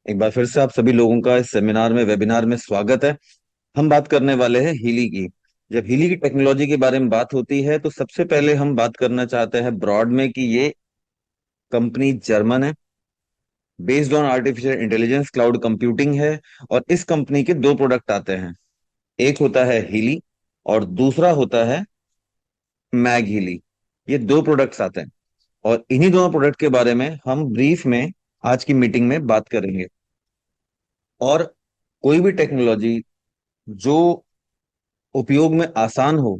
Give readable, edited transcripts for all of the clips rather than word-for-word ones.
एक बार फिर से आप सभी लोगों का इस सेमिनार में वेबिनार में स्वागत है। हम बात करने वाले हैं हीली की। जब हीली की टेक्नोलॉजी के बारे में बात होती है तो सबसे पहले हम बात करना चाहते हैं ब्रॉड में कि ये कंपनी जर्मन है, based on artificial intelligence cloud computing है। और इस कंपनी के दो प्रोडक्ट आते हैं, एक होता है हीली और दूसरा होता है मैग हीली। ये दो प्रोडक्ट्स आते हैं और इन्हीं दोनों प्रोडक्ट के बारे में हम ब्रीफ में आज की मीटिंग में बात करेंगे। और कोई भी टेक्नोलॉजी जो उपयोग में आसान हो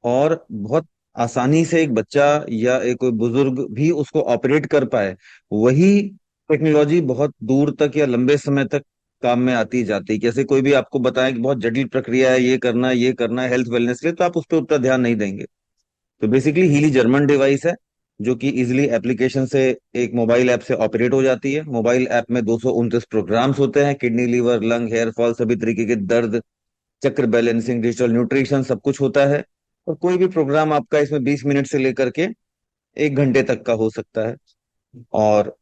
और बहुत आसानी से एक बच्चा या एक कोई बुजुर्ग भी उसको ऑपरेट कर पाए, वही टेक्नोलॉजी बहुत दूर तक या लंबे समय तक काम में आती जाती है। जैसे कोई भी आपको बताए कि बहुत जटिल प्रक्रिया है, ये करना है हेल्थ वेलनेस के लिए, तो आप उस पर उतना ध्यान नहीं देंगे। तो बेसिकली हीली जर्मन डिवाइस है जो कि इजिली एप्लीकेशन से एक मोबाइल ऐप से ऑपरेट हो जाती है। मोबाइल ऐप में 229 प्रोग्राम्स होते हैं, kidney, liver, lung, hair fall, सभी तरीके के दर्द, चक्र बैलेंसिंग, डिजिटल न्यूट्रिशन, सब कुछ होता है। और कोई भी प्रोग्राम आपका इसमें 20 मिनट से लेकर के 1 घंटे तक का हो सकता है। और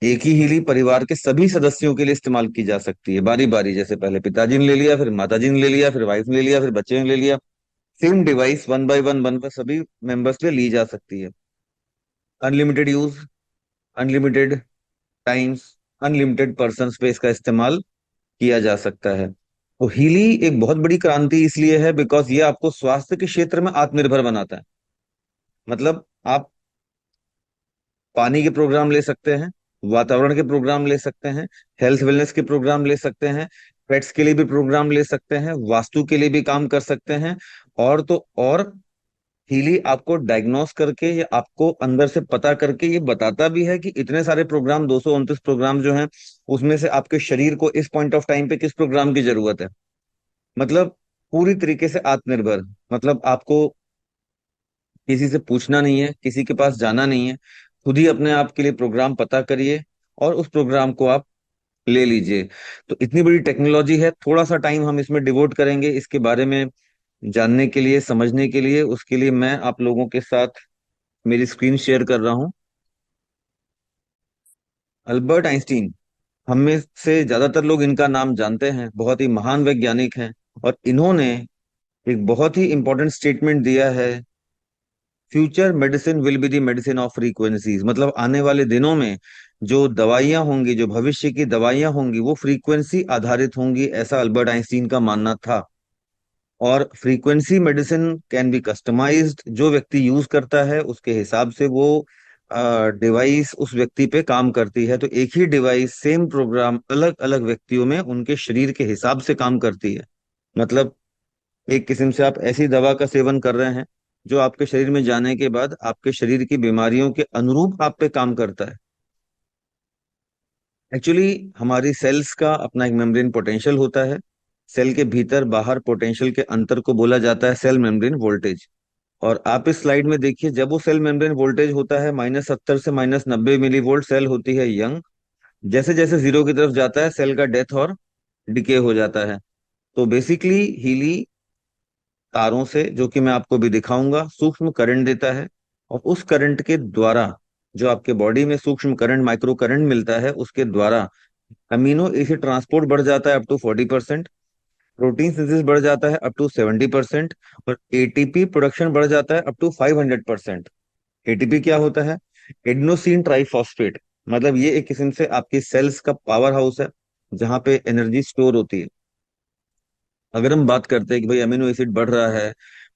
एक ही हीली परिवार के सभी सदस्यों के लिए इस्तेमाल की जा सकती है, बारी बारी। जैसे पहले पिताजी ने ले लिया, फिर माताजी ने ले लिया, फिर वाइफ ने ले लिया, फिर बच्चे ने ले लिया। सेम डिवाइस वन बाय सभी मेंबर्स ले ली जा सकती है। Unlimited use, unlimited times, unlimited person space का इस्तेमाल किया जा सकता है। तो हीली एक बहुत बड़ी क्रांति इसलिए है बिकॉज ये आपको स्वास्थ्य के क्षेत्र में आत्मनिर्भर बनाता है। मतलब आप पानी के प्रोग्राम ले सकते हैं, वातावरण के प्रोग्राम ले सकते हैं, हेल्थ वेलनेस के प्रोग्राम ले सकते हैं, पेट्स के लिए भी प्रोग्राम ले सकते हैं, वास्तु के लिए भी काम कर सकते हैं। और तो और हीली आपको डायग्नोस करके या आपको अंदर से पता करके ये बताता भी है कि इतने सारे प्रोग्राम, 229 प्रोग्राम जो हैं, उसमें से आपके शरीर को इस पॉइंट ऑफ टाइम पे किस प्रोग्राम की जरूरत है। मतलब पूरी तरीके से आत्मनिर्भर। मतलब आपको किसी से पूछना नहीं है, किसी के पास जाना नहीं है, खुद ही अपने आप के लिए प्रोग्राम पता करिए और उस प्रोग्राम को आप ले लीजिए। तो इतनी बड़ी टेक्नोलॉजी है, थोड़ा सा टाइम हम इसमें डिवोट करेंगे इसके बारे में जानने के लिए, समझने के लिए। उसके लिए मैं आप लोगों के साथ मेरी स्क्रीन शेयर कर रहा हूं। अल्बर्ट आइंस्टीन, हम में से ज्यादातर लोग इनका नाम जानते हैं, बहुत ही महान वैज्ञानिक हैं। और इन्होंने एक बहुत ही इंपॉर्टेंट स्टेटमेंट दिया है, future medicine will be the medicine of frequencies. मतलब आने वाले दिनों में जो दवाइयां होंगी, जो भविष्य की दवाइयां होंगी, वो फ्रीक्वेंसी आधारित होंगी, ऐसा अल्बर्ट आइंस्टीन का मानना था। और frequency medicine can be customised, जो व्यक्ति यूज करता है उसके हिसाब से वो डिवाइस उस व्यक्ति पे काम करती है। तो एक ही डिवाइस, सेम प्रोग्राम, अलग अलग व्यक्तियों में उनके शरीर के हिसाब से काम करती है। मतलब एक किस्म से आप ऐसी दवा का सेवन कर रहे हैं जो आपके शरीर में जाने के बाद आपके शरीर की बीमारियों के अनुरूप आप पे काम करता है। एक्चुअली हमारी सेल्स का अपना एक मेम्ब्रेन पोटेंशियल होता है। सेल के भीतर बाहर पोटेंशियल के अंतर को बोला जाता है सेल मेम्ब्रेन वोल्टेज। और आप इस स्लाइड में देखिए, जब वो सेल मेम्ब्रेन वोल्टेज होता है -70 से -90 मिलीवोल्ट, सेल होती है यंग। जैसे जैसे जीरो की तरफ जाता है सेल का डेथ और डिके हो जाता है। तो बेसिकली हीली तारों से, जो कि मैं आपको भी दिखाऊंगा, सूक्ष्म करंट देता है। और उस करंट के द्वारा जो आपके बॉडी में सूक्ष्म करंट, माइक्रो करंट मिलता है, उसके द्वारा अमीनो एसिड ट्रांसपोर्ट बढ़ जाता है अप टू 40%, प्रोटीन सिंथेसिस बढ़ जाता है अप टू 70%, और एटीपी प्रोडक्शन बढ़ जाता है अप टू 500%। एटीपी क्या होता है? Adenosine triphosphate. मतलब ये एक किस्म से आपकी सेल्स का पावर हाउस है जहाँ पे एनर्जी स्टोर होती है। अगर हम बात करते हैं कि भाई अमीनो एसिड बढ़ रहा है,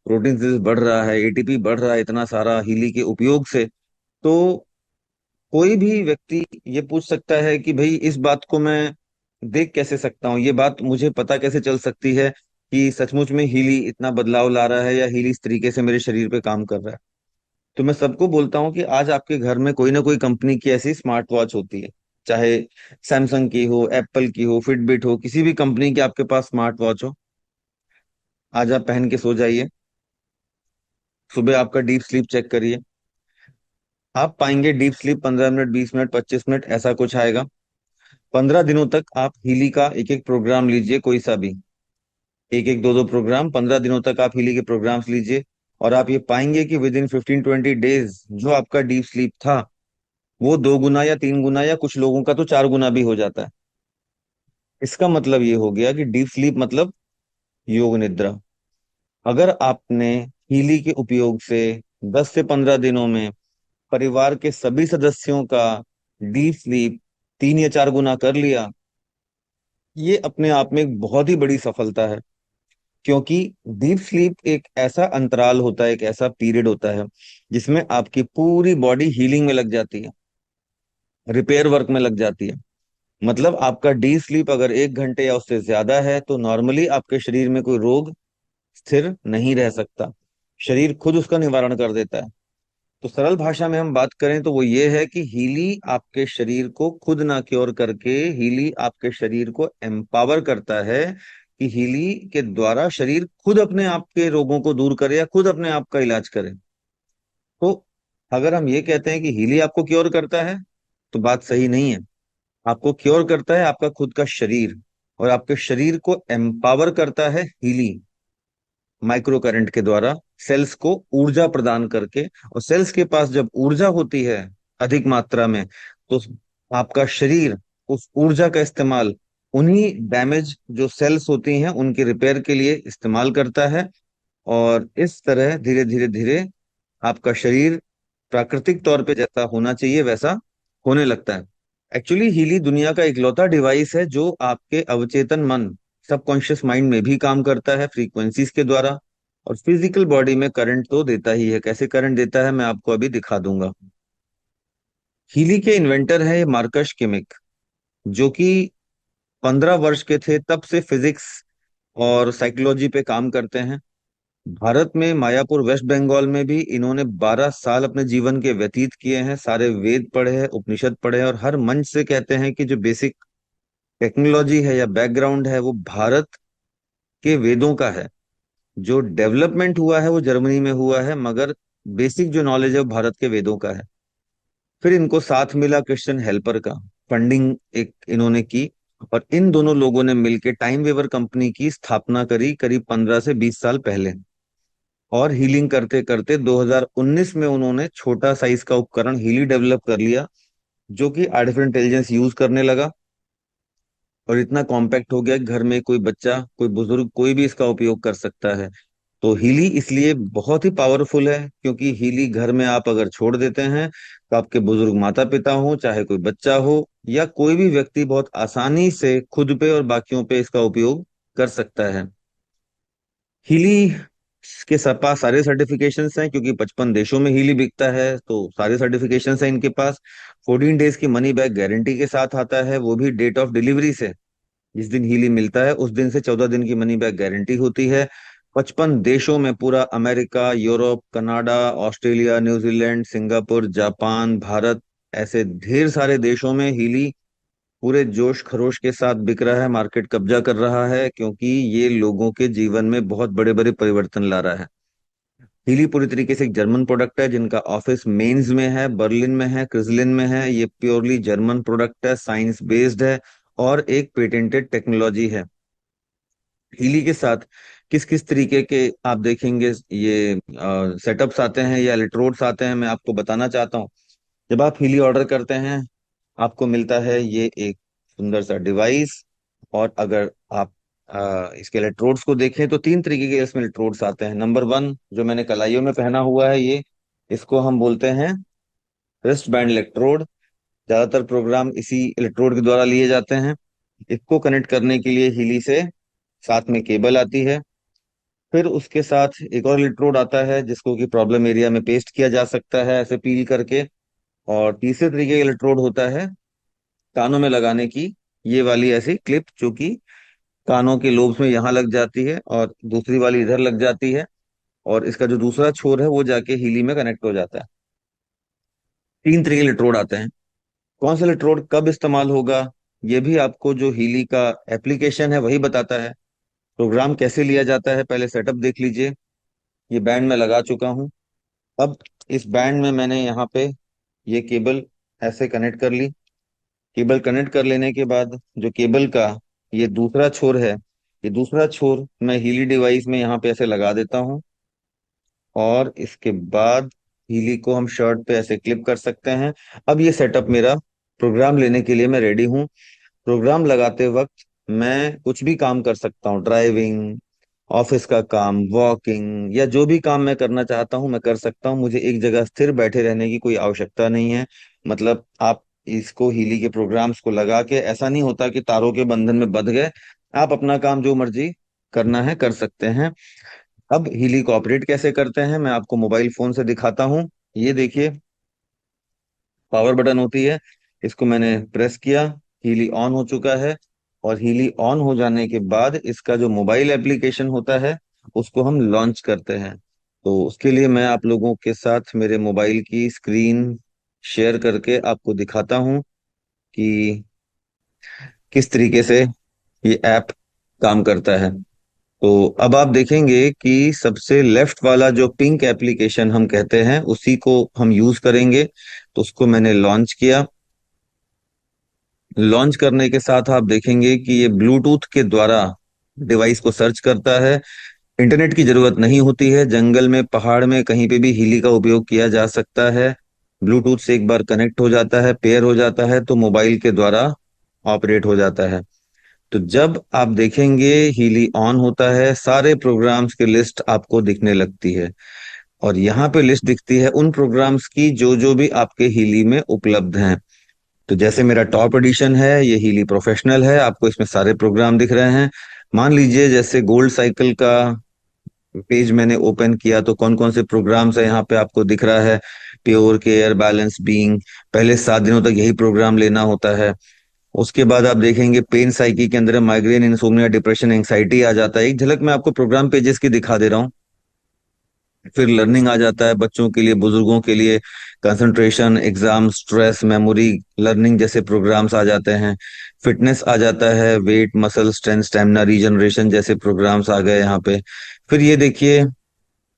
प्रोटीन सिंथेसिस बढ़ रहा है, एटीपी बढ़ रहा है इतना सारा हीली के उपयोग से, तो कोई भी व्यक्ति ये पूछ सकता है कि भाई इस बात को मैं देख कैसे सकता हूँ, ये बात मुझे पता कैसे चल सकती है कि सचमुच में हीली इतना बदलाव ला रहा है या हीली इस तरीके से मेरे शरीर पे काम कर रहा है। तो मैं सबको बोलता हूँ कि आज आपके घर में कोई ना कोई कंपनी की ऐसी स्मार्ट वॉच होती है, चाहे सैमसंग की हो, एप्पल की हो, फिटबिट हो, किसी भी कंपनी की आपके पास स्मार्ट वॉच हो। आज आप पहन के सो जाइए, सुबह आपका डीप स्लीप चेक करिए। आप पाएंगे deep sleep 15 minute, 20 minute, 25 minute, ऐसा कुछ आएगा। 15 दिनों तक आप हीली का एक एक प्रोग्राम लीजिए, कोई सा भी, एक एक दो दो प्रोग्राम, 15 दिनों तक आप हीली के प्रोग्राम्स लीजिए। और आप ये पाएंगे कि विद इन 15-20 डेज जो आपका डीप स्लीप था वो 2 गुना या 3 गुना या कुछ लोगों का तो 4 गुना भी हो जाता है। इसका मतलब ये हो गया कि डीप स्लीप मतलब योग निद्रा। अगर आपने हीली के उपयोग से 10 से 15 दिनों में परिवार के सभी सदस्यों का डीप स्लीप 3 या 4 गुना कर लिया, ये अपने आप में एक बहुत ही बड़ी सफलता है। क्योंकि डीप स्लीप एक ऐसा अंतराल होता है, एक ऐसा पीरियड होता है जिसमें आपकी पूरी बॉडी हीलिंग में लग जाती है, रिपेयर वर्क में लग जाती है। मतलब आपका डीप स्लीप अगर 1 घंटे या उससे ज्यादा है तो नॉर्मली आपके शरीर में कोई रोग स्थिर नहीं रह सकता, शरीर खुद उसका निवारण कर देता है। तो सरल भाषा में हम बात करें तो वो ये है कि हीली आपके शरीर को खुद ना क्योर करके, हीली आपके शरीर को एम्पावर करता है कि हीली के द्वारा शरीर खुद अपने आप के रोगों को दूर करे या खुद अपने आप का इलाज करे। तो अगर हम ये कहते हैं कि हीली आपको क्योर करता है तो बात सही नहीं है। आपको क्योर करता है आपका खुद का शरीर, और आपके शरीर को एम्पावर करता है हीली, माइक्रो करंट के द्वारा, सेल्स को ऊर्जा प्रदान करके। और सेल्स के पास जब ऊर्जा होती है अधिक मात्रा में, तो आपका शरीर उस ऊर्जा का इस्तेमाल उन्हीं डैमेज जो सेल्स होती हैं उनके रिपेयर के लिए इस्तेमाल करता है। और इस तरह धीरे धीरे धीरे आपका शरीर प्राकृतिक तौर पे जैसा होना चाहिए वैसा होने लगता है। एक्चुअली हीली दुनिया का इकलौता डिवाइस है जो आपके अवचेतन मन, सबकॉन्शियस माइंड में भी काम करता है फ्रीक्वेंसीज के द्वारा, और फिजिकल बॉडी में करंट तो देता ही है। कैसे करंट देता है मैं आपको अभी दिखा दूंगा। हीली के इन्वेंटर है ये मार्कस किमिक, जो कि 15 वर्ष के थे तब से फिजिक्स और साइकोलॉजी पे काम करते हैं। भारत में मायापुर वेस्ट बंगाल में भी इन्होंने 12 साल अपने जीवन के व्यतीत किए हैं। सारे वेद पढ़े हैं, उपनिषद पढ़े हैं, और हर मंच से कहते हैं कि जो बेसिक टेक्नोलॉजी है या बैकग्राउंड है वो भारत के वेदों का है। जो डेवलपमेंट हुआ है वो जर्मनी में हुआ है, मगर बेसिक जो नॉलेज है वो भारत के वेदों का है। फिर इनको साथ मिला क्रिश्चियन हेल्पर का, फंडिंग एक इन्होंने की, और इन दोनों लोगों ने मिलकर टाइम वेवर कंपनी की स्थापना करी करीब 15 से 20 साल पहले। और हीलिंग करते करते 2019 में उन्होंने छोटा साइज का उपकरण हीली डेवलप कर लिया, जो कि आर्टिफिशियल इंटेलिजेंस यूज करने लगा, और इतना कॉम्पैक्ट हो गया कि घर में कोई बच्चा, कोई बुजुर्ग, कोई भी इसका उपयोग कर सकता है। तो हीली इसलिए बहुत ही पावरफुल है क्योंकि हीली घर में आप अगर छोड़ देते हैं तो आपके बुजुर्ग माता पिता हो, चाहे कोई बच्चा हो, या कोई भी व्यक्ति बहुत आसानी से खुद पे और बाकियों पे इसका उपयोग कर सकता है। हीली के पास सारे सर्टिफिकेशंस हैं, क्योंकि 55 देशों में हीली बिकता है तो सारे सर्टिफिकेशंस हैं इनके पास। 14 डेज की मनी बैक गारंटी के साथ आता है, वो भी डेट ऑफ डिलीवरी से। जिस दिन हीली मिलता है उस दिन से 14 दिन की मनी बैक गारंटी होती है। 55 देशों में, पूरा America, Europe, Canada, Australia, New Zealand, Singapore, Japan, Bharat, ऐसे ढेर सारे देशों में हीली पूरे जोश खरोश के साथ बिक रहा है, मार्केट कब्जा कर रहा है, क्योंकि ये लोगों के जीवन में बहुत बड़े बड़े परिवर्तन ला रहा है। हीली पूरी तरीके से एक जर्मन प्रोडक्ट है, जिनका ऑफिस मेंस में है, बर्लिन में है, क्रिजलिन में है। ये प्योरली जर्मन प्रोडक्ट है, साइंस बेस्ड है, और एक पेटेंटेड टेक्नोलॉजी है। हीली के साथ किस किस तरीके के आप देखेंगे ये सेटअप्स आते हैं या इलेक्ट्रोड्स आते हैं, मैं आपको बताना चाहता हूँ। जब आप हीली ऑर्डर करते हैं आपको मिलता है ये एक सुंदर सा डिवाइस। और अगर आप इसके इलेक्ट्रोड्स को देखें तो 3 तरीके के इसमें इलेक्ट्रोड्स आते हैं। नंबर 1 जो मैंने कलाइयों में पहना हुआ है, ये इसको हम बोलते हैं रिस्ट बैंड इलेक्ट्रोड। ज्यादातर प्रोग्राम इसी इलेक्ट्रोड के द्वारा लिए जाते हैं। इसको कनेक्ट करने के लिए हीली से साथ में केबल आती है। फिर उसके साथ एक और इलेक्ट्रोड आता है जिसको कि प्रॉब्लम एरिया में पेस्ट किया जा सकता है ऐसे पील करके। और तीसरे तरीके का इलेक्ट्रोड होता है कानों में लगाने की, ये वाली ऐसी क्लिप जो कि कानों के लोब्स में यहाँ लग जाती है और दूसरी वाली इधर लग जाती है, और इसका जो दूसरा छोर है वो जाके हीली में कनेक्ट हो जाता है। 3 तरीके के इलेक्ट्रोड आते हैं। कौन सा इलेक्ट्रोड कब इस्तेमाल होगा ये भी आपको जो हीली का एप्लीकेशन है वही बताता है। प्रोग्राम कैसे लिया जाता है पहले सेटअप देख लीजिए। ये बैंड में लगा चुका हूँ। अब इस बैंड में मैंने यहाँ पे ये केबल ऐसे कनेक्ट कर ली। केबल कनेक्ट कर लेने के बाद जो केबल का ये दूसरा छोर है, ये दूसरा छोर मैं हीली डिवाइस में यहाँ पे ऐसे लगा देता हूँ। और इसके बाद हीली को हम शर्ट पे ऐसे क्लिप कर सकते हैं। अब ये सेटअप मेरा, प्रोग्राम लेने के लिए मैं रेडी हूँ। प्रोग्राम लगाते वक्त मैं कुछ भी काम कर सकता हूँ, ड्राइविंग, ऑफिस का काम, वॉकिंग, या जो भी काम मैं करना चाहता हूँ मैं कर सकता हूँ। मुझे एक जगह स्थिर बैठे रहने की कोई आवश्यकता नहीं है। मतलब आप इसको, हीली के प्रोग्राम्स को लगा के, ऐसा नहीं होता कि तारों के बंधन में बंध गए, आप अपना काम जो मर्जी करना है कर सकते हैं। अब हीली को ऑपरेट कैसे करते हैं मैं आपको मोबाइल फोन से दिखाता हूँ। ये देखिए, पावर बटन होती है, इसको मैंने प्रेस किया, हीली ऑन हो चुका है। और हीली ऑन हो जाने के बाद इसका जो मोबाइल एप्लीकेशन होता है उसको हम लॉन्च करते हैं। तो उसके लिए मैं आप लोगों के साथ मेरे मोबाइल की स्क्रीन शेयर करके आपको दिखाता हूँ कि किस तरीके से ये ऐप काम करता है। तो अब आप देखेंगे कि सबसे लेफ्ट वाला जो पिंक एप्लीकेशन हम कहते हैं उसी को हम यूज करेंगे। तो उसको मैंने लॉन्च किया। लॉन्च करने के साथ आप देखेंगे कि ये ब्लूटूथ के द्वारा डिवाइस को सर्च करता है। इंटरनेट की जरूरत नहीं होती है, जंगल में, पहाड़ में, कहीं पे भी हीली का उपयोग किया जा सकता है। ब्लूटूथ से एक बार कनेक्ट हो जाता है, पेयर हो जाता है, तो मोबाइल के द्वारा ऑपरेट हो जाता है। तो जब आप देखेंगे हीली ऑन होता है, सारे प्रोग्राम्स की लिस्ट आपको दिखने लगती है। और यहाँ पे लिस्ट दिखती है उन प्रोग्राम्स की जो जो भी आपके हीली में उपलब्ध हैं। तो जैसे मेरा टॉप एडिशन है, ये हीली प्रोफेशनल है, आपको इसमें सारे प्रोग्राम दिख रहे हैं। मान लीजिए जैसे गोल्ड साइकिल का पेज मैंने ओपन किया तो कौन कौन से प्रोग्राम्स है यहाँ पे आपको दिख रहा है। प्योर केयर, बैलेंस बीइंग, पहले 7 दिनों तक यही प्रोग्राम लेना होता है। उसके बाद आप देखेंगे पेन साइकी के अंदर माइग्रेन, इंसोम्निया, डिप्रेशन, एंग्जाइटी आ जाता है। एक झलक मैं आपको प्रोग्राम पेजेस की दिखा दे रहा हूँ। फिर लर्निंग आ जाता है, बच्चों के लिए, बुजुर्गों के लिए, concentration, exam, stress, memory, learning जैसे प्रोग्राम्स आ जाते हैं। फिटनेस आ जाता है, weight, muscle strength, stamina, regeneration जैसे प्रोग्राम्स आ गए यहाँ पे। फिर ये देखिए,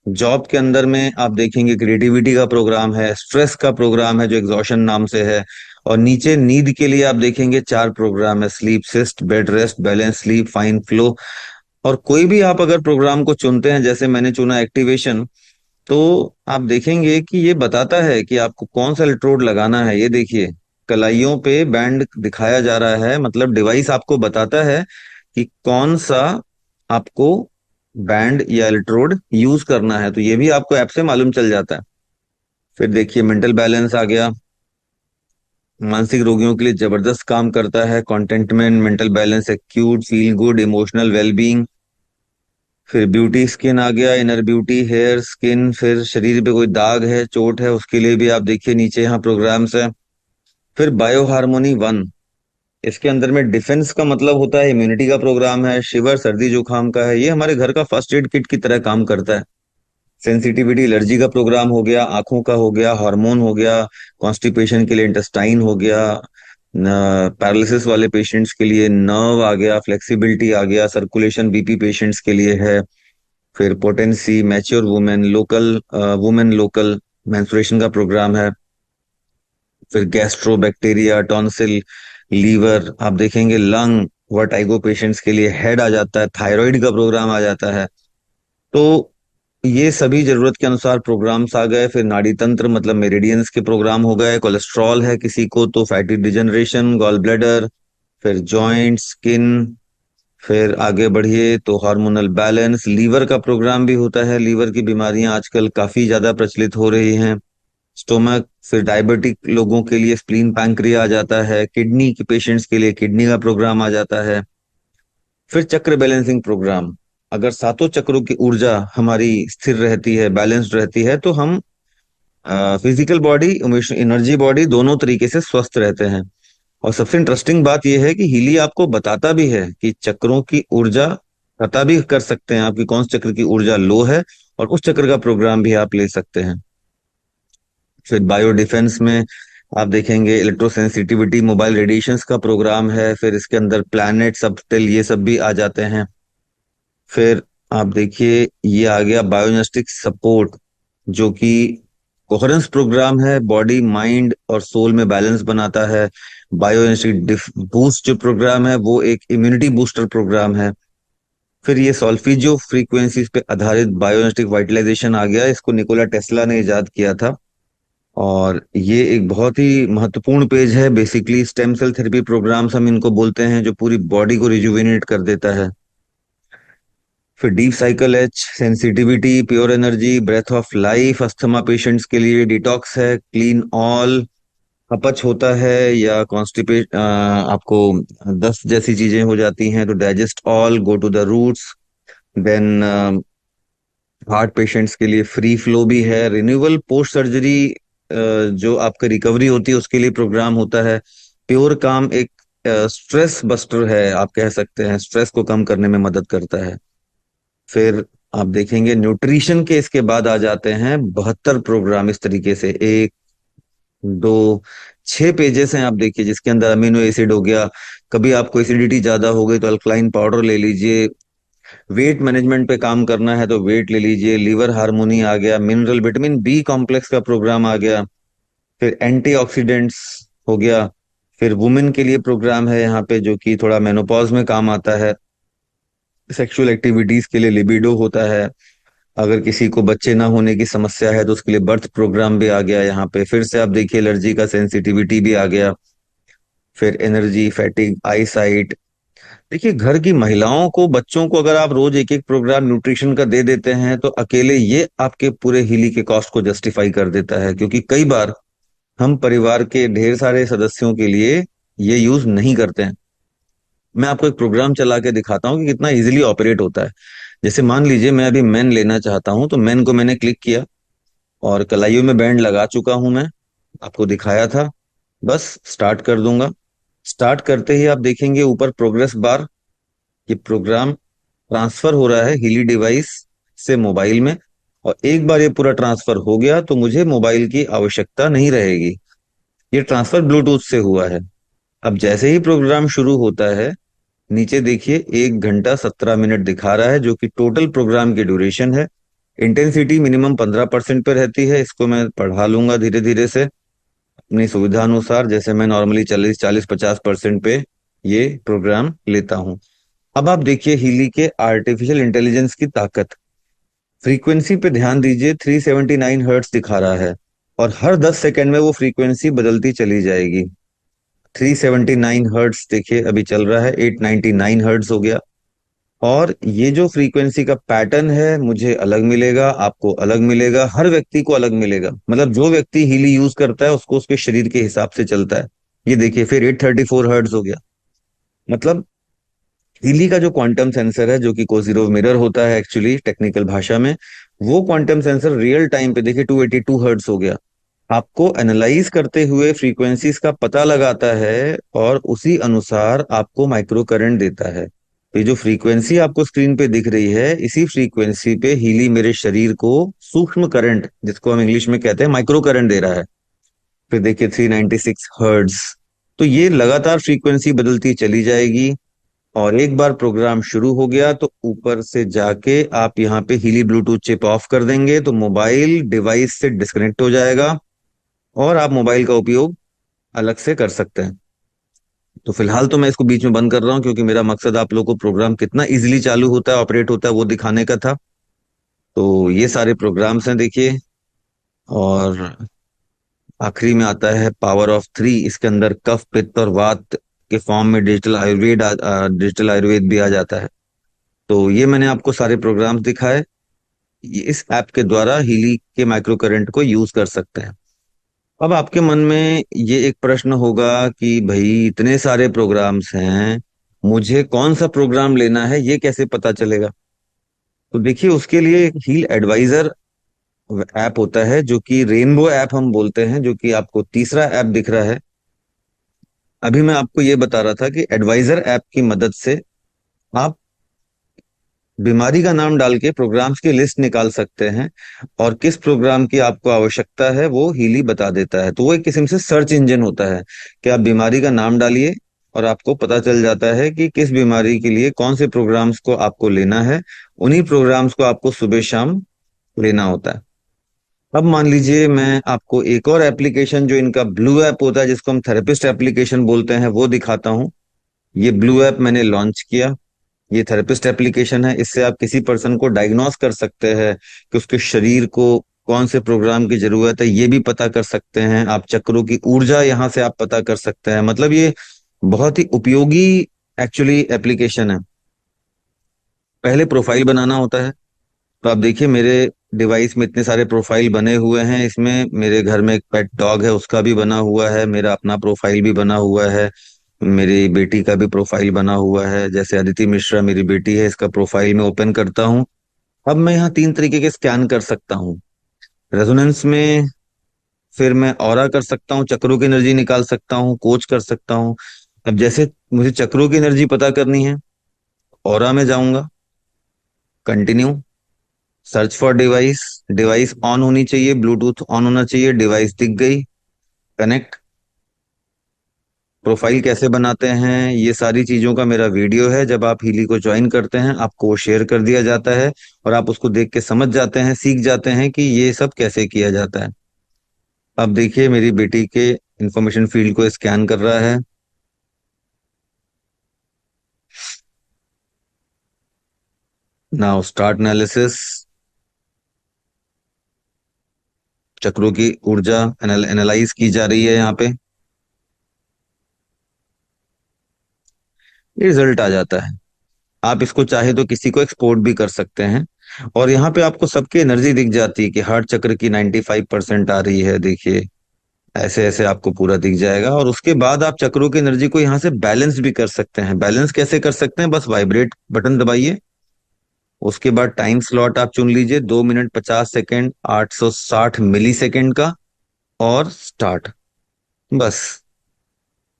जॉब के अंदर में आप देखेंगे क्रिएटिविटी का प्रोग्राम है, स्ट्रेस का प्रोग्राम है जो एग्जॉशन नाम से है। और नीचे नींद के लिए आप देखेंगे 4 प्रोग्राम है, sleep cyst, bed rest, balance sleep, fine flow. और कोई भी आप अगर प्रोग्राम को चुनते हैं, जैसे मैंने चुना एक्टिवेशन, तो आप देखेंगे कि ये बताता है कि आपको कौन सा इलेक्ट्रोड लगाना है। ये देखिए, कलाइयों पे बैंड दिखाया जा रहा है, मतलब डिवाइस आपको बताता है कि कौन सा आपको बैंड या इलेक्ट्रोड यूज करना है। तो ये भी आपको ऐप से मालूम चल जाता है। फिर देखिए, मेंटल बैलेंस आ गया, मानसिक रोगियों के लिए जबरदस्त काम करता है। Contentment, mental balance, acute, feel good, emotional wellbeing. फिर ब्यूटी स्किन आ गया, इनर ब्यूटी, हेयर, स्किन। फिर शरीर पे कोई दाग है, चोट है, उसके लिए भी आप देखिए नीचे यहाँ प्रोग्राम्स है। फिर बायो हार्मोनी 1, इसके अंदर में डिफेंस का मतलब होता है इम्यूनिटी का प्रोग्राम है। शिवर, सर्दी जुकाम का है, ये हमारे घर का फर्स्ट एड किट की तरह काम करता है। सेंसिटिविटी, एलर्जी का प्रोग्राम हो गया, आंखों का हो गया, हार्मोन हो गया, कॉन्स्टिपेशन के लिए इंटेस्टाइन हो गया, पैरालिसिस वाले पेशेंट्स के लिए नर्व आ गया, फ्लेक्सिबिलिटी आ गया, सर्कुलेशन बीपी पेशेंट्स के लिए है। फिर potency, mature women, local women local menstruation का प्रोग्राम है। फिर गैस्ट्रो, बैक्टीरिया, टॉन्सिल, लीवर, आप देखेंगे लंग, वर्टाइगो पेशेंट्स के लिए हेड आ जाता है, थायराइड का प्रोग्राम आ जाता है। तो ये सभी जरूरत के अनुसार प्रोग्राम्स आ गए। फिर नाड़ी तंत्र, मतलब मेरिडियंस के प्रोग्राम हो गए। कोलेस्ट्रॉल है किसी को तो फैटी डिजनरेशन, गॉल ब्लैडर। फिर जॉइंट, स्किन। फिर आगे बढ़िए तो हार्मोनल बैलेंस, लीवर का प्रोग्राम भी होता है, लीवर की बीमारियां आजकल काफी ज्यादा प्रचलित हो रही हैं। स्टोमक, फिर डायबिटिक लोगों के लिए स्प्लीन, पैंक्रिया आ जाता है। किडनी के पेशेंट्स के लिए किडनी का प्रोग्राम आ जाता है। फिर चक्र बैलेंसिंग प्रोग्राम, अगर सातों चक्रों की ऊर्जा हमारी स्थिर रहती है, बैलेंस्ड रहती है, तो हम physical body, emotional energy body, दोनों तरीके से स्वस्थ रहते हैं। और सबसे इंटरेस्टिंग बात यह है कि हीली आपको बताता भी है कि चक्रों की ऊर्जा, पता भी कर सकते हैं आपकी कौन से चक्र की ऊर्जा लो है, और उस चक्र का प्रोग्राम भी आप ले सकते हैं। फिर बायो डिफेंस में आप देखेंगे इलेक्ट्रोसेंसिटिविटी, मोबाइल रेडिएशंस का प्रोग्राम है। फिर इसके अंदर प्लैनेट, सबटेल, ये सब भी आ जाते हैं। फिर आप देखिए, ये आ गया बायोजेनेटिक सपोर्ट, जो कि कोहेरेंस प्रोग्राम है, बॉडी, माइंड और सोल में बैलेंस बनाता है। बायोजेनेटिक बूस्ट जो प्रोग्राम है वो एक इम्यूनिटी बूस्टर प्रोग्राम है। फिर ये सॉल्फिजियो फ्रीक्वेंसीज पे आधारित बायोजेनेटिक वाइटलाइजेशन आ गया, इसको निकोला टेस्ला ने इजाद किया था। और ये एक बहुत ही महत्वपूर्ण पेज है। Basically stem cell therapy programmes हम इनको बोलते हैं, जो पूरी बॉडी को रिजुविनेट कर देता है। फिर deep cycle H, sensitivity, pure energy, breath of life, asthma patients के लिए डिटॉक्स है, क्लीन ऑल, अपच होता है या कॉन्स्टिपेट आपको दस्त जैसी चीजें हो जाती हैं तो digest all, go to the roots. Then heart patients के लिए फ्री फ्लो भी है, रिन्यूअल पोस्ट सर्जरी, जो आपका रिकवरी होती है उसके लिए प्रोग्राम होता है। प्योर काम एक स्ट्रेस बस्टर है, आप कह सकते हैं स्ट्रेस को कम करने में मदद करता है। फिर आप देखेंगे न्यूट्रिशन के इसके बाद आ जाते हैं 72 प्रोग्राम इस तरीके से, एक, दो, 6 पेजेस हैं आप देखिए, जिसके अंदर अमीनो एसिड हो गया, कभी आपको एसिडिटी ज्यादा हो गई तो अल्कलाइन पाउडर ले लीजिए, वेट मैनेजमेंट पे काम करना है तो वेट ले लीजिए, लीवर हार्मोनी आ गया, मिनरल विटामिन बी कॉम्प्लेक्स का प्रोग्राम आ गया, फिर एंटीऑक्सीडेंट्स हो गया। फिर वुमेन के लिए प्रोग्राम है यहाँ पे जो कि थोड़ा मेनोपॉज में काम आता है। सेक्सुअल एक्टिविटीज के लिए लिबिडो होता है। अगर किसी को बच्चे ना होने की समस्या है तो उसके लिए बर्थ प्रोग्राम भी आ गया यहाँ पे। फिर से आप देखिए एलर्जी का सेंसिटिविटी भी आ गया। फिर एनर्जी, फैटिग, आई साइट। देखिए घर की महिलाओं को, बच्चों को अगर आप रोज एक एक प्रोग्राम न्यूट्रिशन का दे देते हैं तो अकेले ये आपके पूरे हीली के कॉस्ट को जस्टिफाई कर देता है, क्योंकि कई बार हम परिवार के ढेर सारे सदस्यों के लिए ये यूज नहीं करते हैं। मैं आपको एक प्रोग्राम चला के दिखाता हूँ कि कितना इजीली ऑपरेट होता है। जैसे मान लीजिए मैं अभी मेन लेना चाहता हूँ, तो मेन को मैंने क्लिक किया और कलाइयों में बैंड लगा चुका हूं मैं, आपको दिखाया था। बस स्टार्ट कर दूंगा। स्टार्ट करते ही आप देखेंगे ऊपर प्रोग्रेस बार, ये प्रोग्राम ट्रांसफर हो रहा है हीली डिवाइस से मोबाइल में। और एक बार ये पूरा ट्रांसफर हो गया तो मुझे मोबाइल की आवश्यकता नहीं रहेगी। ये ट्रांसफर ब्लूटूथ से हुआ है। अब जैसे ही प्रोग्राम शुरू होता है, नीचे देखिए 1 घंटा 17 मिनट दिखा रहा है, जो कि टोटल प्रोग्राम की ड्यूरेशन है। इंटेंसिटी मिनिमम 15% पे रहती है। इसको मैं बढ़ा लूंगा धीरे धीरे से अपनी सुविधा अनुसार, जैसे मैं नॉर्मली 40, 40, 50% पे ये प्रोग्राम लेता हूँ। अब आप देखिए हीली के आर्टिफिशियल इंटेलिजेंस की ताकत। फ्रीक्वेंसी पे ध्यान दीजिए, 379 हर्ट्स दिखा रहा है और हर 10 सेकंड में वो फ्रीक्वेंसी बदलती चली जाएगी। 379 हर्ट्स देखिए अभी चल रहा है, 899 हर्ट्स हो गया। और ये जो फ्रीक्वेंसी का पैटर्न है मुझे अलग मिलेगा, आपको अलग मिलेगा, हर व्यक्ति को अलग मिलेगा। मतलब जो व्यक्ति हीली यूज करता है उसको उसके शरीर के हिसाब से चलता है। ये देखिए फिर 834 हर्ट्ज हो गया। मतलब हीली का जो क्वांटम सेंसर है, जो कि कोजीरोव मिरर होता है एक्चुअली टेक्निकल भाषा में, वो क्वांटम सेंसर रियल टाइम पे देखिए 282 हर्ट्ज हो गया। आपको एनालाइज करते हुए फ्रीक्वेंसीज का पता लगाता है और उसी अनुसार आपको माइक्रो करंट देता है। तो ये जो फ्रीक्वेंसी आपको स्क्रीन पे दिख रही है, इसी फ्रीक्वेंसी पे हीली मेरे शरीर को सूक्ष्म करंट, जिसको हम इंग्लिश में कहते हैं माइक्रो करंट, दे रहा है। फिर देखिए 396 हर्ट्ज। तो ये लगातार फ्रीक्वेंसी बदलती चली जाएगी। और एक बार प्रोग्राम शुरू हो गया तो ऊपर से जाके आप यहाँ पे हीली ब्लूटूथ चिप ऑफ कर देंगे तो मोबाइल डिवाइस से डिस्कनेक्ट हो जाएगा और आप मोबाइल का उपयोग अलग से कर सकते हैं। तो फिलहाल तो मैं इसको बीच में बंद कर रहा हूँ, क्योंकि मेरा मकसद आप लोगों को प्रोग्राम कितना इजीली चालू होता है, ऑपरेट होता है, वो दिखाने का था। तो ये सारे प्रोग्राम्स हैं देखिए। और आखिरी में आता है पावर ऑफ थ्री। इसके अंदर कफ, पित्त और वात के फॉर्म में डिजिटल आयुर्वेद भी आ जाता है। तो ये मैंने आपको सारे प्रोग्राम्स दिखाए। ये इस ऐप के द्वारा हीली के माइक्रो करंट को यूज कर सकते हैं। अब आपके मन में ये एक प्रश्न होगा कि भाई इतने सारे प्रोग्राम्स हैं, मुझे कौन सा प्रोग्राम लेना है ये कैसे पता चलेगा? तो देखिए उसके लिए एक हील एडवाइजर ऐप होता है, जो कि रेनबो ऐप हम बोलते हैं, जो कि आपको तीसरा ऐप दिख रहा है। अभी मैं आपको ये बता रहा था कि एडवाइजर ऐप की मदद से आप बीमारी का नाम डाल के प्रोग्राम्स की लिस्ट निकाल सकते हैं और किस प्रोग्राम की आपको आवश्यकता है वो हीली बता देता है। तो वो एक किस्म से सर्च इंजन होता है कि आप बीमारी का नाम डालिए और आपको पता चल जाता है कि किस बीमारी के लिए कौन से प्रोग्राम्स को आपको लेना है। उन्हीं प्रोग्राम्स को आपको सुबह शाम लेना होता है। अब मान लीजिए मैं आपको एक और एप्लीकेशन, जो इनका ब्लू ऐप होता है, जिसको हम थेरेपिस्ट एप्लीकेशन बोलते हैं, वो दिखाता हूँ। ये ब्लू ऐप मैंने लॉन्च किया। ये थेरेपिस्ट एप्लीकेशन है। इससे आप किसी पर्सन को डायग्नोस कर सकते हैं कि उसके शरीर को कौन से प्रोग्राम की जरूरत है ये भी पता कर सकते हैं आप। चक्रों की ऊर्जा यहाँ से आप पता कर सकते हैं। मतलब ये बहुत ही उपयोगी एक्चुअली एप्लीकेशन है। पहले प्रोफाइल बनाना होता है। तो आप देखिए मेरे डिवाइस में इतने सारे प्रोफाइल बने हुए हैं। इसमें मेरे घर में एक पेट डॉग है, उसका भी बना हुआ है, मेरा अपना प्रोफाइल भी बना हुआ है, मेरी बेटी का भी प्रोफाइल बना हुआ है। जैसे अदिति मिश्रा मेरी बेटी है, इसका प्रोफाइल मैं ओपन करता हूँ। अब मैं यहाँ तीन तरीके के स्कैन कर सकता हूँ। रेजोनेंस में फिर मैं ऑरा कर सकता हूँ, चक्रों की एनर्जी निकाल सकता हूँ, कोच कर सकता हूँ। अब जैसे मुझे चक्रों की एनर्जी पता करनी है, ऑरा में जाऊंगा, continue, search for device, device on होनी चाहिए, ब्लूटूथ ऑन होना चाहिए, डिवाइस दिख गई, कनेक्ट। प्रोफाइल कैसे बनाते हैं ये सारी चीजों का मेरा वीडियो है। जब आप हीली को ज्वाइन करते हैं आपको वो शेयर कर दिया जाता है, और आप उसको देख के समझ जाते हैं, सीख जाते हैं कि ये सब कैसे किया जाता है। अब देखिए मेरी बेटी के इंफॉर्मेशन फील्ड को स्कैन कर रहा है। Now start analysis. चक्रों की ऊर्जा एनालाइज की जा रही है यहाँ पे। रिजल्ट आ जाता है। आप इसको चाहे तो किसी को एक्सपोर्ट भी कर सकते हैं। और यहाँ पे आपको सबकी एनर्जी दिख जाती है कि हार्ट चक्र की 95% आ रही है, देखिए ऐसे ऐसे आपको पूरा दिख जाएगा। और उसके बाद आप चक्रों की एनर्जी को यहाँ से बैलेंस भी कर सकते हैं। बैलेंस कैसे कर सकते हैं, बस वाइब्रेट बटन दबाइए, उसके बाद टाइम स्लॉट आप चुन लीजिए, 2 मिनट 50 सेकेंड 860 मिली सेकेंड का, और स्टार्ट। बस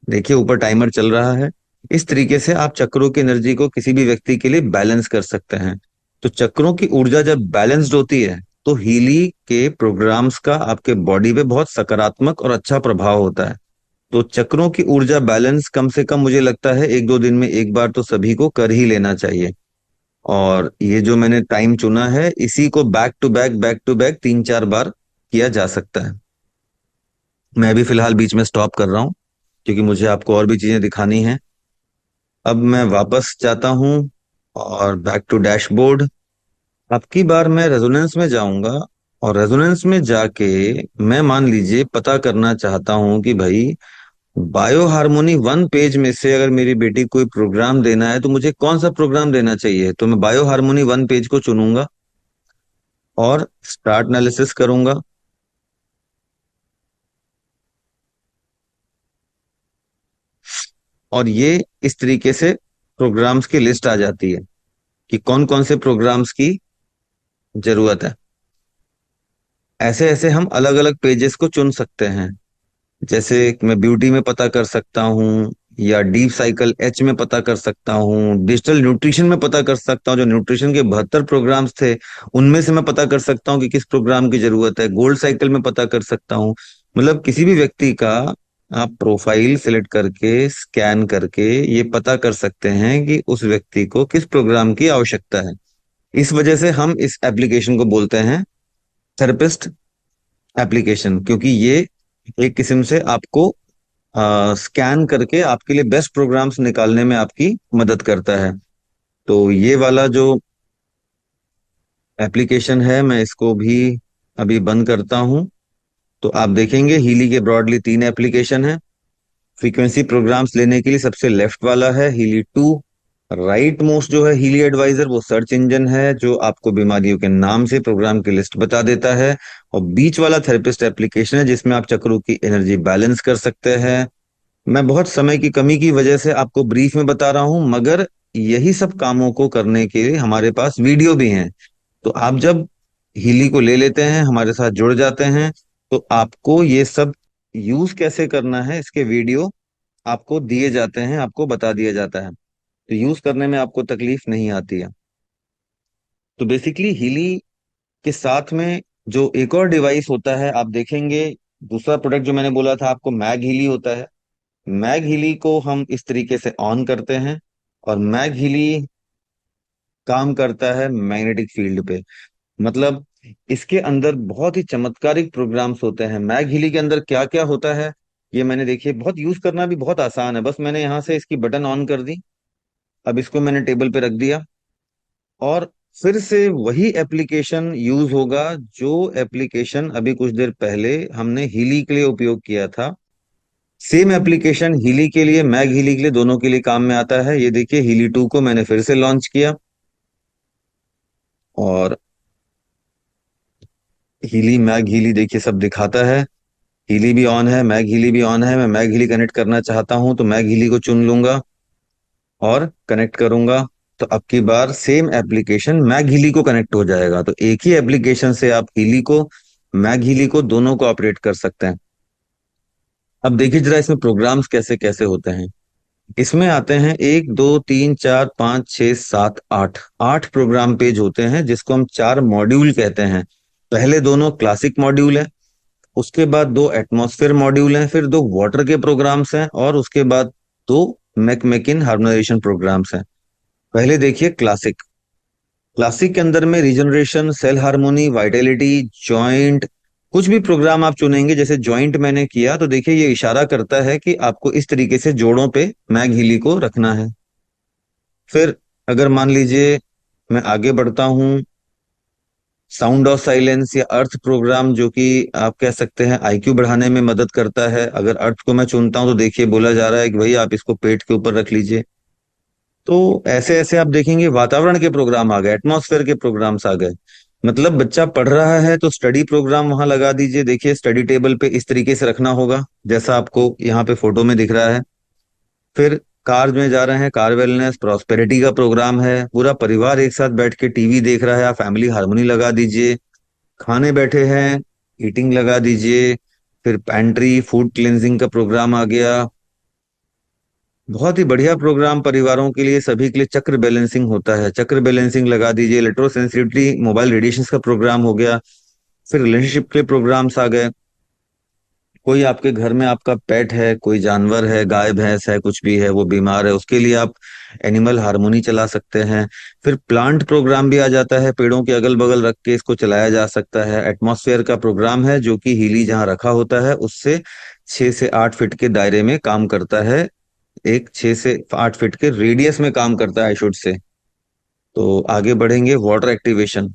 देखिए ऊपर टाइमर चल रहा है। इस तरीके से आप चक्रों की एनर्जी को किसी भी व्यक्ति के लिए बैलेंस कर सकते हैं। तो चक्रों की ऊर्जा जब बैलेंस्ड होती है तो हीली के प्रोग्राम्स का आपके बॉडी पे बहुत सकारात्मक और अच्छा प्रभाव होता है। तो चक्रों की ऊर्जा बैलेंस कम से कम मुझे लगता है 1-2 दिन में एक बार तो सभी को कर ही लेना चाहिए। और ये जो मैंने टाइम चुना है इसी को बैक टू बैक 3-4 बार किया जा सकता है। मैं भी फिलहाल बीच में स्टॉप कर रहा हूँ क्योंकि मुझे आपको और भी चीजें दिखानी है। अब मैं वापस जाता हूँ और बैक टू डैशबोर्ड। अब की बार मैं रेजोनेंस में जाऊंगा, और रेजोनेंस में जाके मैं मान लीजिए पता करना चाहता हूँ कि भाई बायो हार्मोनी 1 पेज में से अगर मेरी बेटी को कोई प्रोग्राम देना है तो मुझे कौन सा प्रोग्राम देना चाहिए। तो मैं बायो हार्मोनी 1 पेज को चुनूंगा और स्टार्ट एनालिसिस करूंगा। और ये इस तरीके से प्रोग्राम्स की लिस्ट आ जाती है कि कौन कौन से प्रोग्राम्स की जरूरत है। ऐसे ऐसे हम अलग अलग पेजेस को चुन सकते हैं। जैसे मैं ब्यूटी में पता कर सकता हूँ, या डीप साइकिल एच में पता कर सकता हूँ, डिजिटल न्यूट्रिशन में पता कर सकता हूँ, जो न्यूट्रिशन के 72 प्रोग्राम्स थे उनमें से मैं पता कर सकता हूँ कि किस प्रोग्राम की जरूरत है। गोल्ड साइकिल में पता कर सकता हूँ। मतलब किसी भी व्यक्ति का आप प्रोफाइल सिलेक्ट करके स्कैन करके ये पता कर सकते हैं कि उस व्यक्ति को किस प्रोग्राम की आवश्यकता है। इस वजह से हम इस एप्लीकेशन को बोलते हैं थेरेपिस्ट एप्लीकेशन, क्योंकि ये एक किस्म से आपको स्कैन करके आपके लिए बेस्ट प्रोग्राम्स निकालने में आपकी मदद करता है। तो ये वाला जो एप्लीकेशन है मैं इसको भी अभी बंद करता हूँ। तो आप देखेंगे हीली के ब्रॉडली 3 एप्लीकेशन है। फ्रीक्वेंसी प्रोग्राम्स लेने के लिए सबसे लेफ्ट वाला है हीली 2। राइट मोस्ट जो है हीली एडवाइजर, वो सर्च इंजन है जो आपको बीमारियों के नाम से प्रोग्राम की लिस्ट बता देता है। और बीच वाला थेरेपिस्ट एप्लीकेशन है जिसमें आप चक्रों की एनर्जी बैलेंस कर सकते हैं। मैं बहुत समय की कमी की वजह से आपको ब्रीफ में बता रहा हूं, मगर यही सब कामों को करने के लिए हमारे पास वीडियो भी हैं। तो आप जब हीली को ले लेते हैं, हमारे साथ जुड़ जाते हैं, तो आपको ये सब यूज कैसे करना है इसके वीडियो आपको दिए जाते हैं, आपको बता दिया जाता है। तो यूज करने में आपको तकलीफ नहीं आती है। तो बेसिकली हीली के साथ में जो एक और डिवाइस होता है आप देखेंगे, दूसरा प्रोडक्ट जो मैंने बोला था आपको, मैग हीली होता है। मैग हीली को हम इस तरीके से ऑन करते हैं, और मैग हीली काम करता है मैग्नेटिक फील्ड पे। मतलब इसके अंदर बहुत ही चमत्कारिक प्रोग्राम्स होते हैं। मैग हीली के अंदर क्या क्या होता है ये मैंने देखिए, बहुत यूज करना भी बहुत आसान है। बस मैंने यहाँ से इसकी बटन ऑन कर दी, अब इसको मैंने टेबल पे रख दिया, और फिर से वही एप्लीकेशन यूज होगा जो एप्लीकेशन अभी कुछ देर पहले हमने हीली के लिए उपयोग किया था। सेम एप्लीकेशन हीली के लिए, मैग हीली के लिए, दोनों के लिए काम में आता है। ये देखिए हीली 2 को मैंने फिर से लॉन्च किया, और हीली मैग हीली देखिए सब दिखाता है। हीली भी ऑन है, मैग हीली भी ऑन है। मैं मैग हीली कनेक्ट करना चाहता हूं तो मैग हीली को चुन लूंगा और कनेक्ट करूंगा। तो अब की बार सेम एप्लीकेशन मैग हीली को कनेक्ट हो जाएगा। तो एक ही एप्लीकेशन से आप हीली को, मैग हीली को, दोनों को ऑपरेट कर सकते हैं। अब देखिए जरा इसमें प्रोग्राम्स कैसे कैसे होते हैं। इसमें आते हैं 1 2 3 4 5 6 7 8, 8 प्रोग्राम पेज होते हैं जिसको हम 4 मॉड्यूल कहते हैं। पहले दोनों क्लासिक मॉड्यूल है, उसके बाद 2 एटमॉस्फेयर मॉड्यूल हैं, फिर 2 वाटर के प्रोग्राम्स हैं, और उसके बाद 2 मैकमेकिन हार्मोनाइजेशन प्रोग्राम्स हैं। पहले देखिए क्लासिक। क्लासिक के अंदर में regeneration, cell harmony, vitality, joint, कुछ भी प्रोग्राम आप चुनेंगे, जैसे जॉइंट मैंने किया तो देखिए ये इशारा करता है कि आपको इस तरीके से जोड़ों पे मैग हीली को रखना है। फिर अगर मान लीजिए मैं आगे बढ़ता हूँ, साउंड ऑफ साइलेंस या अर्थ प्रोग्राम, जो कि आप कह सकते हैं आईक्यू बढ़ाने में मदद करता है। अगर अर्थ को मैं चुनता हूं तो देखिए बोला जा रहा है कि भाई आप इसको पेट के ऊपर रख लीजिए। तो ऐसे ऐसे आप देखेंगे वातावरण के प्रोग्राम आ गए, एटमॉस्फेयर के प्रोग्राम्स आ गए। मतलब बच्चा पढ़ रहा है तो स्टडी प्रोग्राम वहां लगा दीजिए। देखिए स्टडी टेबल पे इस तरीके से रखना होगा जैसा आपको यहाँ पे फोटो में दिख रहा है। फिर कार में जा रहे हैं, कार वेलनेस प्रॉस्पेरिटी का प्रोग्राम है। पूरा परिवार एक साथ बैठ के टीवी देख रहा है, आप फैमिली हार्मोनी लगा दीजिए। खाने बैठे हैं, ईटिंग लगा दीजिए। फिर पैंट्री फूड क्लिनजिंग का प्रोग्राम आ गया। बहुत ही बढ़िया प्रोग्राम परिवारों के लिए, सभी के लिए। चक्र बैलेंसिंग होता है, चक्र बैलेंसिंग लगा दीजिए। इलेक्ट्रोसेंसिटिविटी मोबाइल रेडिएशंस का प्रोग्राम हो गया। फिर रिलेशनशिप के प्रोग्राम्स आ गए। कोई आपके घर में आपका पेट है, कोई जानवर है, गाय भैंस है, कुछ भी है, वो बीमार है, उसके लिए आप एनिमल हार्मोनी चला सकते हैं। फिर प्लांट प्रोग्राम भी आ जाता है, पेड़ों के अगल बगल रख के इसको चलाया जा सकता है। एटमॉस्फेयर का प्रोग्राम है जो कि हीली जहाँ रखा होता है उससे 6 से 8 फीट के दायरे में काम करता है। एक 6 से 8 फीट के रेडियस में काम करता है, आई शुड से। तो आगे बढ़ेंगे, वाटर एक्टिवेशन।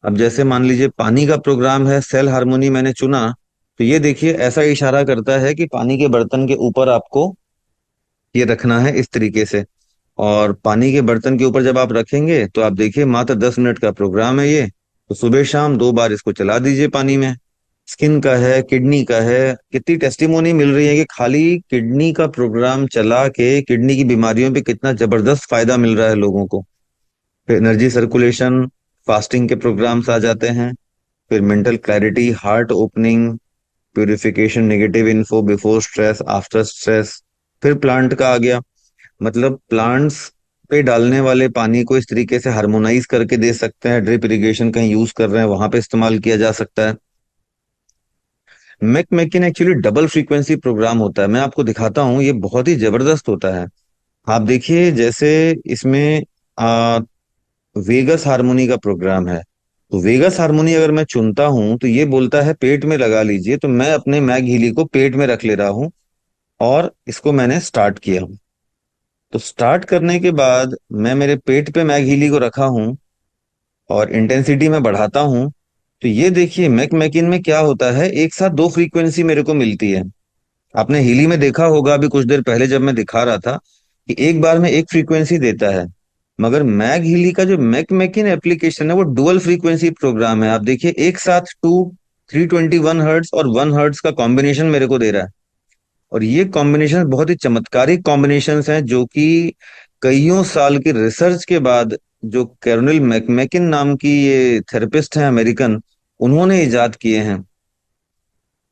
अब जैसे मान लीजिए पानी का प्रोग्राम है, सेल हार्मोनी मैंने चुना, तो ये देखिए ऐसा इशारा करता है कि पानी के बर्तन के ऊपर आपको ये रखना है इस तरीके से। और पानी के बर्तन के ऊपर जब आप रखेंगे तो आप देखिए मात्र 10 मिनट का प्रोग्राम है ये। तो सुबह शाम 2 बार इसको चला दीजिए पानी में। स्किन का है, किडनी का है। कितनी टेस्टिमोनी मिल रही है कि खाली किडनी का प्रोग्राम चला के किडनी की बीमारियों पे कितना जबरदस्त फायदा मिल रहा है लोगों को। फिर एनर्जी सर्कुलेशन, फास्टिंग के प्रोग्राम्स आ जाते हैं। फिर mental clarity, heart opening, purification, negative info, before stress, after stress. फिर प्लांट का आ गया। मतलब प्लांट्स पे डालने वाले पानी को इस तरीके से हार्मोनाइज करके दे सकते हैं। ड्रिप इरिगेशन कहीं यूज कर रहे हैं वहां पे इस्तेमाल किया जा सकता है। मैकमेकिन एक्चुअली डबल फ्रीक्वेंसी प्रोग्राम होता है, मैं आपको दिखाता हूँ, ये बहुत ही जबरदस्त होता है। आप देखिए जैसे इसमें आ, वेगस हार्मोनी का प्रोग्राम है। तो वेगस हार्मोनी अगर मैं चुनता हूं तो ये बोलता है पेट में लगा लीजिए। तो मैं अपने मैग हीली को पेट में रख ले रहा हूं और इसको मैंने स्टार्ट किया। तो स्टार्ट करने के बाद मैं मेरे पेट पे मैग हीली को रखा हूं और इंटेंसिटी में बढ़ाता हूं। तो ये देखिए मैकमेकिन में क्या होता है, एक साथ 2 फ्रीक्वेंसी मेरे को मिलती है। आपने हीली में देखा होगा अभी कुछ देर पहले जब मैं दिखा रहा था कि एक बार में एक फ्रीक्वेंसी देता है। मगर मैग हीली का जो मैकमेकिन एप्लीकेशन है वो डुअल फ्रीक्वेंसी प्रोग्राम है। आप देखिए एक साथ 321 हर्ट्स और 1 हर्ट्स का कॉम्बिनेशन मेरे को दे रहा है। और ये कॉम्बिनेशन बहुत ही चमत्कारिक कॉम्बिनेशंस हैं जो कि कईयों साल की रिसर्च के बाद जो कैरोनिल मैकमेकिन नाम की ये थेरेपिस्ट हैं अमेरिकन, उन्होंने इजाद किए हैं।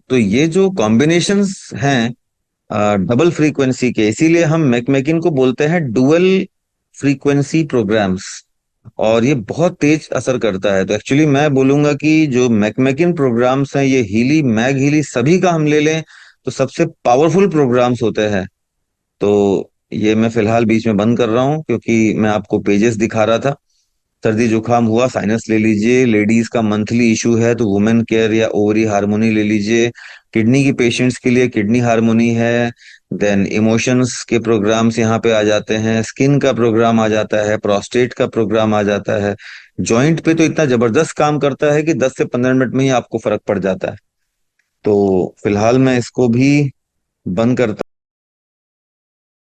तो ये जो कॉम्बिनेशंस हैं डबल फ्रीक्वेंसी के, इसीलिए हम मैकमेकिन को बोलते हैं डुअल फ्रीक्वेंसी प्रोग्राम्स। और ये बहुत तेज असर करता है। तो एक्चुअली मैं बोलूंगा कि जो मैकमेकिन प्रोग्राम्स हैं, ये हीली, मैग हीली, सभी का हम ले लें तो सबसे पावरफुल प्रोग्राम्स होते हैं। तो ये मैं फिलहाल बीच में बंद कर रहा हूँ क्योंकि मैं आपको पेजेस दिखा रहा था। सर्दी जुकाम हुआ, साइनस ले लीजिए। लेडीज का मंथली इशू है तो वुमेन केयर या ओवरी हार्मोनी ले लीजिए। किडनी की पेशेंट्स के लिए किडनी हार्मोनी है। देन इमोशंस के प्रोग्राम्स यहाँ पे आ जाते हैं। स्किन का प्रोग्राम आ जाता है, प्रोस्टेट का प्रोग्राम आ जाता है। जॉइंट पे तो इतना जबरदस्त काम करता है कि 10 से 15 मिनट में ही आपको फर्क पड़ जाता है। तो फिलहाल मैं इसको भी बंद करता